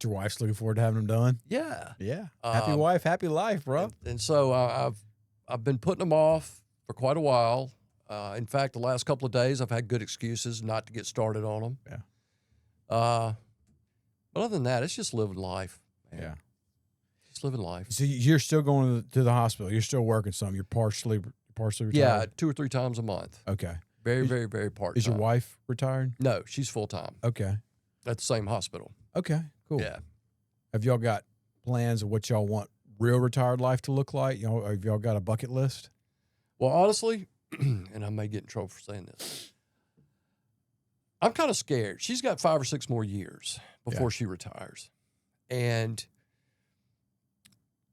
your wife's looking forward to having them done? yeah. Yeah. Happy wife, happy life, bro. And so I've been putting them off for quite a while. In fact, the last couple of days, I've had good excuses not to get started on them. Yeah. But other than that, it's just living life, man. Yeah. Just living life. So you're still going to the hospital. You're still working some. You're partially retired? Yeah, 2 or 3 times a month. Okay. Very, very, very part-time. Is your wife retired? No, she's full-time Okay. at the same hospital. Okay, cool. Yeah. Have y'all got plans of what y'all want real retired life to look like? Have y'all got a bucket list? Well, honestly, and I may get in trouble for saying this, I'm kind of scared. She's got 5 or 6 more years before she retires. And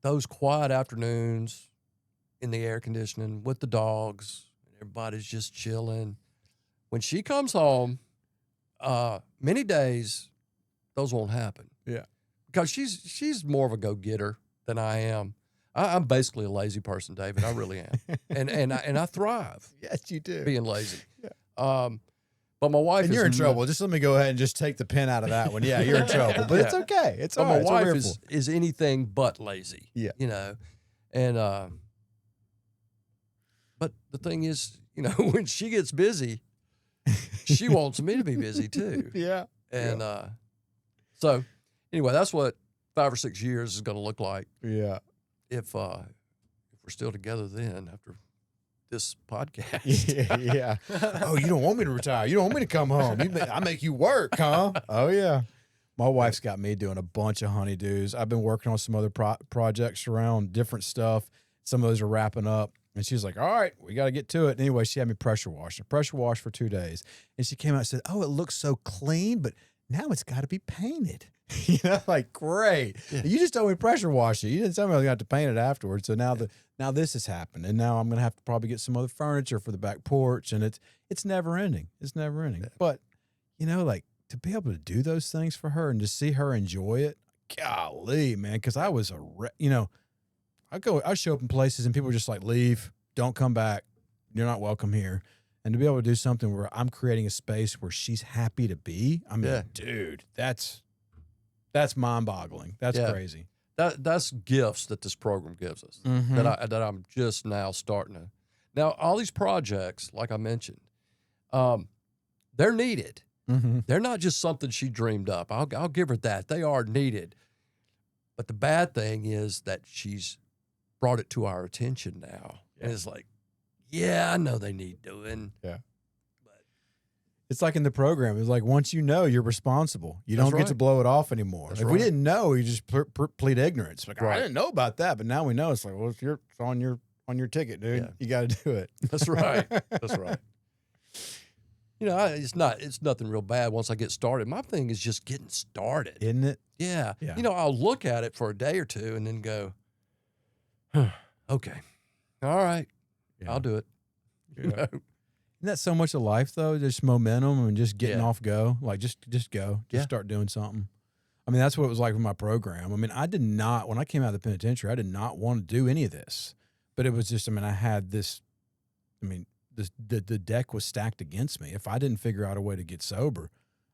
those quiet afternoons in the air conditioning with the dogs, everybody's just chilling. When she comes home, many days, those won't happen. Yeah. Because she's more of a go-getter than I am. I'm basically a lazy person, David. I really am. and I thrive Yes, you do. being lazy. Yeah. But my wife And is you're in trouble. Just let me go ahead and just take the pen out of that one. Yeah, you're in trouble. But it's okay. It's all right. But my wife is anything but lazy. Yeah. And but the thing is, when she gets busy, she wants me to be busy too. Yeah. And so anyway, that's what 5 or 6 years is going to look like. Yeah. If we're still together then after this podcast. Yeah. Oh, you don't want me to retire. You don't want me to come home. I make you work, huh? Oh, yeah. My wife's got me doing a bunch of honeydews. I've been working on some other projects around different stuff. Some of those are wrapping up. And she's like, all right, we got to get to it. Anyway, she had me pressure wash for 2 days. And she came out and said, oh, it looks so clean, but now it's got to be painted. Like, great. Yeah. You just told me pressure wash it. You didn't tell me I was going to have to paint it afterwards. So now now this has happened. And now I'm going to have to probably get some other furniture for the back porch. And it's never ending. It's never ending. Yeah. But, like to be able to do those things for her and to see her enjoy it, golly, man. Because I was I show up in places and people are just like, leave, don't come back. You're not welcome here. And to be able to do something where I'm creating a space where she's happy to be, I mean, Yeah. dude, that's mind-boggling. That's Yeah. crazy. That's gifts that this program gives us Mhm. that I'm just now starting to. Now, all these projects, like I mentioned, they're needed. Mhm. They're not just something she dreamed up. I'll give her that. They are needed. But the bad thing is that she's brought it to our attention now. And it's like, yeah, I know they need doing. It's like in the program. It's like once you know, you're responsible. You That's don't get to right. blow it off anymore. That's if we right. didn't know, you just plead ignorance. Like, Right. I didn't know about that, but now we know. It's like, well, it's on your ticket, dude. Yeah. You got to do it. That's right. That's right. You know, it's nothing real bad once I get started. My thing is just getting started. Isn't it? Yeah. Yeah. You know, I'll look at it for a day or two and then go, huh, okay, all right, Yeah. I'll do it. You know? Isn't that so much of life though? Just momentum and just getting Yeah. off go. Like just go. Just Yeah. start doing something. I mean, that's what it was like with my program. I mean, I did not, when I came out of the penitentiary, I did not want to do any of this. But it was just, I mean, I had this, I mean, the deck was stacked against me. If I didn't figure out a way to get sober,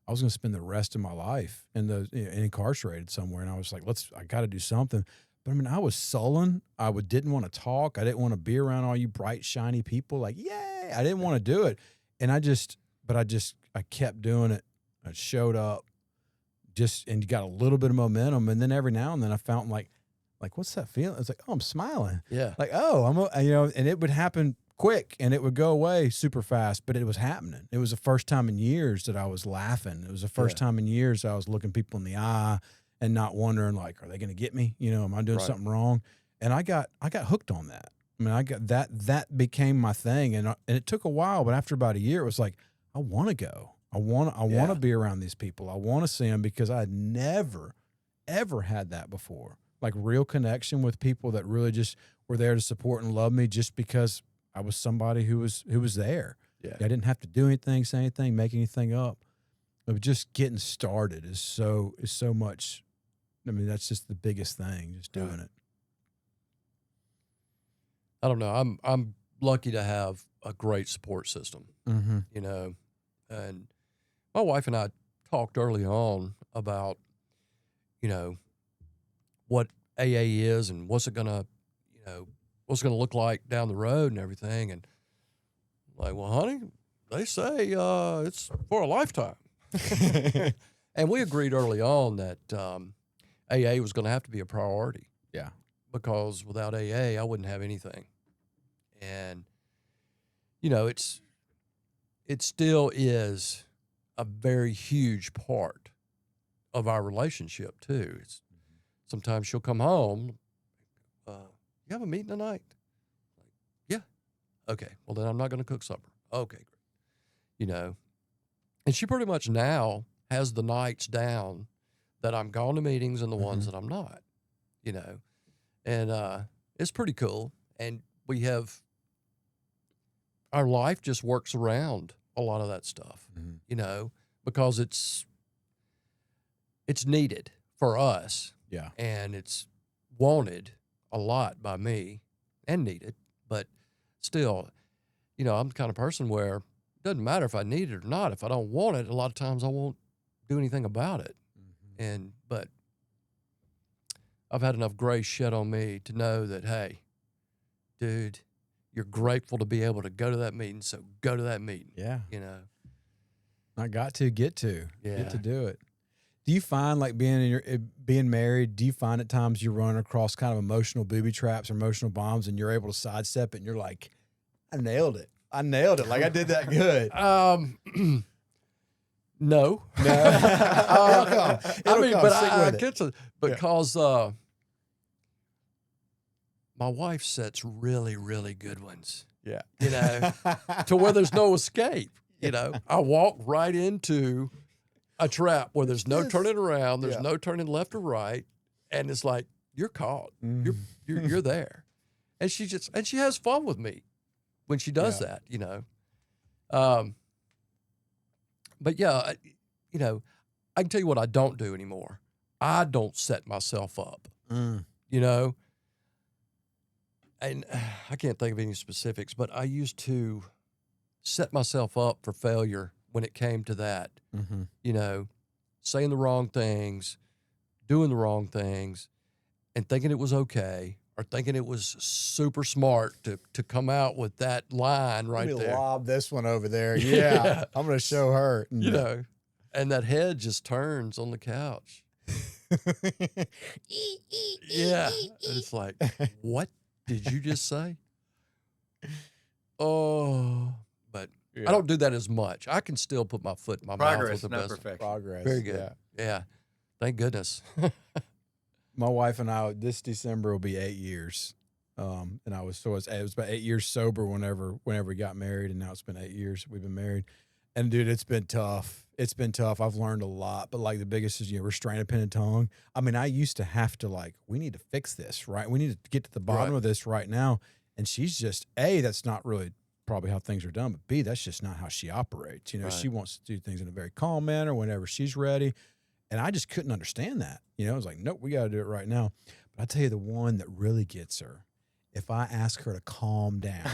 I was going to spend the rest of my life incarcerated somewhere. And I was like, I got to do something. But I mean, I was sullen. I didn't want to talk. I didn't want to be around all you bright, shiny people. Like, yay! I didn't want to do it. And I kept doing it. I showed up, and got a little bit of momentum. And then every now and then I found like, what's that feeling? It's like, oh, I'm smiling. Yeah. Like, oh, and it would happen quick and it would go away super fast, but it was happening. It was the first time in years that I was laughing. It was the first time in years I was looking people in the eye and not wondering like, are they going to get me? You know, am I doing Right. something wrong? And I got hooked on that. I mean, I got that became my thing. And it took a while, but after about a year, it was like, I want to go. I want to be around these people. I want to see them because I had never, ever had that before. Like real connection with people that really just were there to support and love me just because I was somebody who was there. Yeah. I didn't have to do anything, say anything, make anything up. But just getting started is so much. I mean, that's just the biggest thing, just doing it. I don't know. I'm lucky to have a great support system. Mm-hmm. You know, and my wife and I talked early on about, you know, what AA is and what's it gonna look like down the road and everything. And like, well, honey, they say it's for a lifetime. And we agreed early on that AA was going to have to be a priority. Yeah. Because without AA, I wouldn't have anything. And, you know, it still is a very huge part of our relationship, too. Sometimes she'll come home, you have a meeting tonight? Like, yeah. Okay. Well, then I'm not going to cook supper. Okay, great. You know, and she pretty much now has the nights down that I'm gone to meetings and the ones that I'm not, you know, and it's pretty cool. And our life just works around a lot of that stuff, you know, because it's needed for us. Yeah. And it's wanted a lot by me and needed, but still, you know, I'm the kind of person where it doesn't matter if I need it or not. If I don't want it, a lot of times I won't do anything about it. But I've had enough grace shed on me to know that, hey, dude, you're grateful to be able to go to that meeting, so go to that meeting. Yeah. You know? I get to get to Yeah. do it. Do you find like being married, do you find at times you're running across kind of emotional booby traps or emotional bombs and you're able to sidestep it and you're like, I nailed it. Like I did that good. No. It'll come. I mean, but Stick I with it. get to, because my wife sets really, really good ones. Yeah. You know, to where there's no escape. You know, I walk right into a trap where there's no turning around, there's no turning left or right, and it's like you're caught. You're there, and she has fun with me when she does that. You know, but yeah, you know, I can tell you what I don't do anymore. I don't set myself up. You know, and I can't think of any specifics, but I used to set myself up for failure when it came to that. You know, saying the wrong things, doing the wrong things, and thinking it was okay, or thinking it was super smart to come out with that line right Let me there. lob this one over there. Yeah, I'm going to show her. You know, and that head just turns on the couch. Yeah. It's like, what did you just say? Oh, but I don't do that as much. I can still put my foot in my mouth with the best. Perfection. Very good. Yeah. Thank goodness. My wife and I, this December will be 8 years. And it was about 8 years sober whenever we got married, and now it's been 8 years we've been married. And dude, it's been tough. It's been tough. I've learned a lot, but like the biggest is, restraint of pen and tongue. I mean, I used to have to we need to fix this, right? We need to get to the bottom of this right now. And she's just, A, that's not really probably how things are done, but B, that's just not how she operates. She wants to do things in a very calm manner whenever she's ready. And I just couldn't understand that. I was like, nope, we got to do it right now. But I tell you, the one that really gets her, if I ask her to calm down,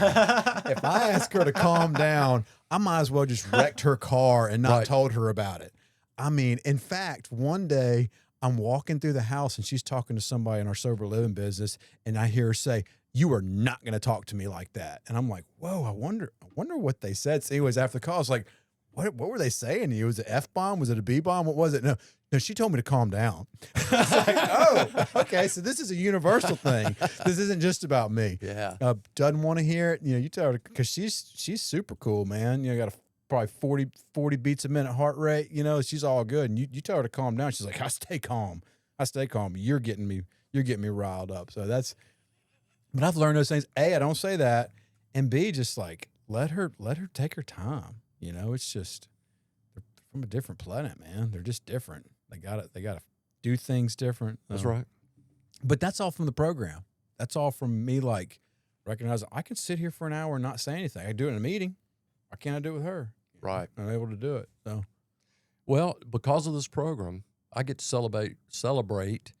I might as well just wrecked her car and not told her about it. I mean, in fact, one day I'm walking through the house and she's talking to somebody in our sober living business, and I hear her say, "You are not going to talk to me like that." And I'm like, whoa, I wonder what they said. So anyways, after the call, I was like, what were they saying to you? Was it an F-bomb? Was it a B-bomb? What was it? No, she told me to calm down. I was like, oh, okay. So this is a universal thing. This isn't just about me. Yeah. Doesn't want to hear it. You tell her, because she's super cool, man. Got a probably 40 beats a minute heart rate. She's all good. And you tell her to calm down. She's like, I stay calm. You're getting me riled up. So but I've learned those things. A, I don't say that. And B, just let her take her time. It's just, they're from a different planet, man. They're just different. They gotta do things different. That's right. But that's all from the program. That's all from me, recognizing I can sit here for an hour and not say anything. I can do it in a meeting. Why can't I do it with her? Right. I'm able to do it. So, well, because of this program, I get to celebrate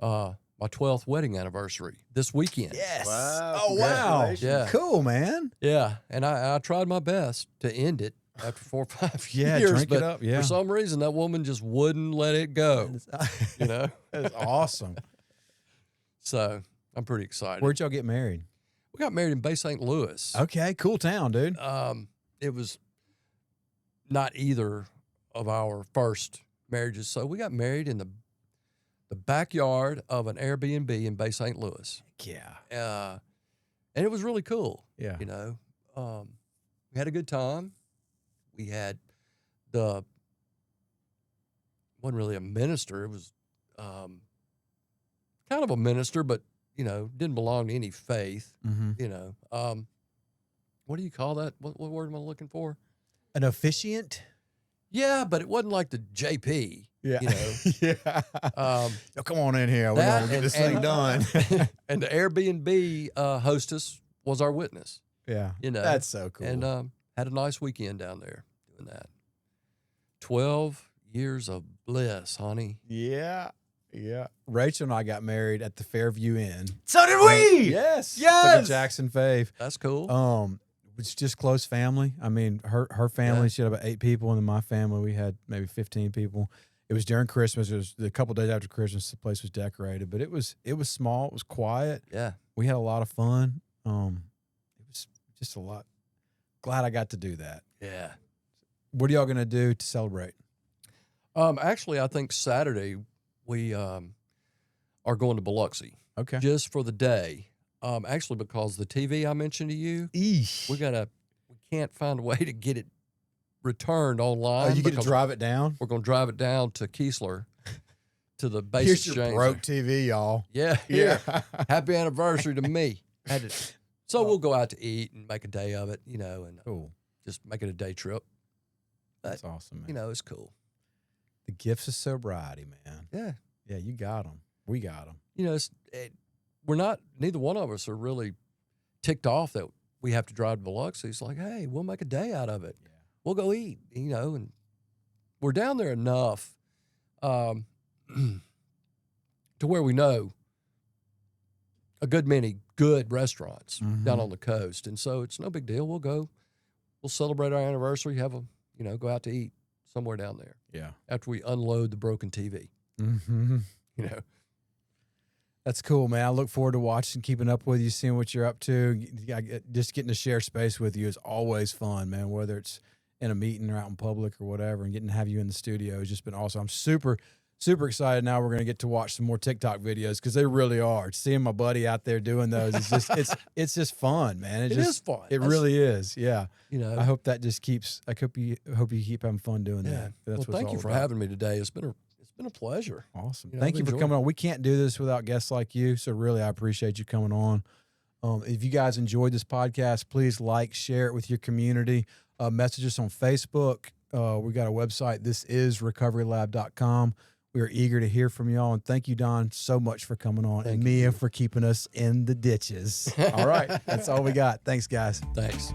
my 12th wedding anniversary this weekend. yes. Wow, Oh, wow. Yeah. Cool, man. Yeah, and I tried my best to end it after 4 or 5 Yeah, years, drink but it up. Yeah. for some reason that woman just wouldn't let it go. That's awesome. So I'm pretty excited. Where'd y'all get married? We got married in Bay St. Louis. Okay, cool town, dude. It was not either of our first marriages, so we got married in the backyard of an Airbnb in Bay St. Louis. Yeah. And it was really cool. Yeah. We had a good time. We had wasn't really a minister. It was kind of a minister, but, didn't belong to any faith, Mm-hmm. What do you call that? What word am I looking for? An officiant? Yeah, but it wasn't like the JP. Yeah. Yeah. Come on in here. We're going to get this thing done. And the Airbnb hostess was our witness. Yeah. That's so cool. And had a nice weekend down there doing that. 12 years of bliss, honey. Yeah. Yeah. Rachel and I got married at the Fairview Inn. So did we. Yes. Yes. Like a Jackson fave. That's cool. It's just close family. I mean, her family, she had about 8 people, and then my family, we had maybe 15 people. It was during Christmas. It was a couple days after Christmas. The place was decorated, but it was small. It was quiet. Yeah. We had a lot of fun. It was just a lot. Glad I got to do that. Yeah. What are y'all going to do to celebrate? Actually, I think Saturday we are going to Biloxi. Okay. Just for the day. Actually, because the TV I mentioned to you, Eesh. we can't find a way to get it returned online. Oh, you get to drive it down? We're going to drive it down to Keesler, to the base Here's exchange. your broke TV, y'all. Yeah, here. Happy anniversary to me. So we'll go out to eat and make a day of it, and Cool. just make it a day trip. That's awesome, man. It's cool. The gifts of sobriety, man. Yeah. Yeah, you got them. We got them. Neither one of us are really ticked off that we have to drive to Biloxi. It's like, hey, we'll make a day out of it. Yeah. We'll go eat, and we're down there enough to where we know a good many good restaurants down on the coast. And so it's no big deal. We'll go. we'll celebrate our anniversary. Have a go out to eat somewhere down there. Yeah. After we unload the broken TV, Mm-hmm. you know. That's cool, man. I look forward to watching, keeping up with you, seeing what you're up to. Just getting to share space with you is always fun, man, whether it's in a meeting or out in public or whatever, and getting to have you in the studio has just been awesome. I'm super, super excited now we're going to get to watch some more TikTok videos because they really are. Seeing my buddy out there doing those, it's just fun, man. It is fun. It really is, yeah. You know, I hope that just keeps, I hope you keep having fun doing that. That's well, what thank you for having me today. It's been a pleasure. Awesome. You know, Thank I've you for enjoyed coming it. on. We can't do this without guests like you. So really, I appreciate you coming on. If you guys enjoyed this podcast, please like, share it with your community. Message us on Facebook. We got a website. This is recoverylab.com. We are eager to hear from y'all. And thank you, Don, so much for coming on. Thank and you. Mia for keeping us in the ditches. All right. That's all we got. Thanks, guys. Thanks.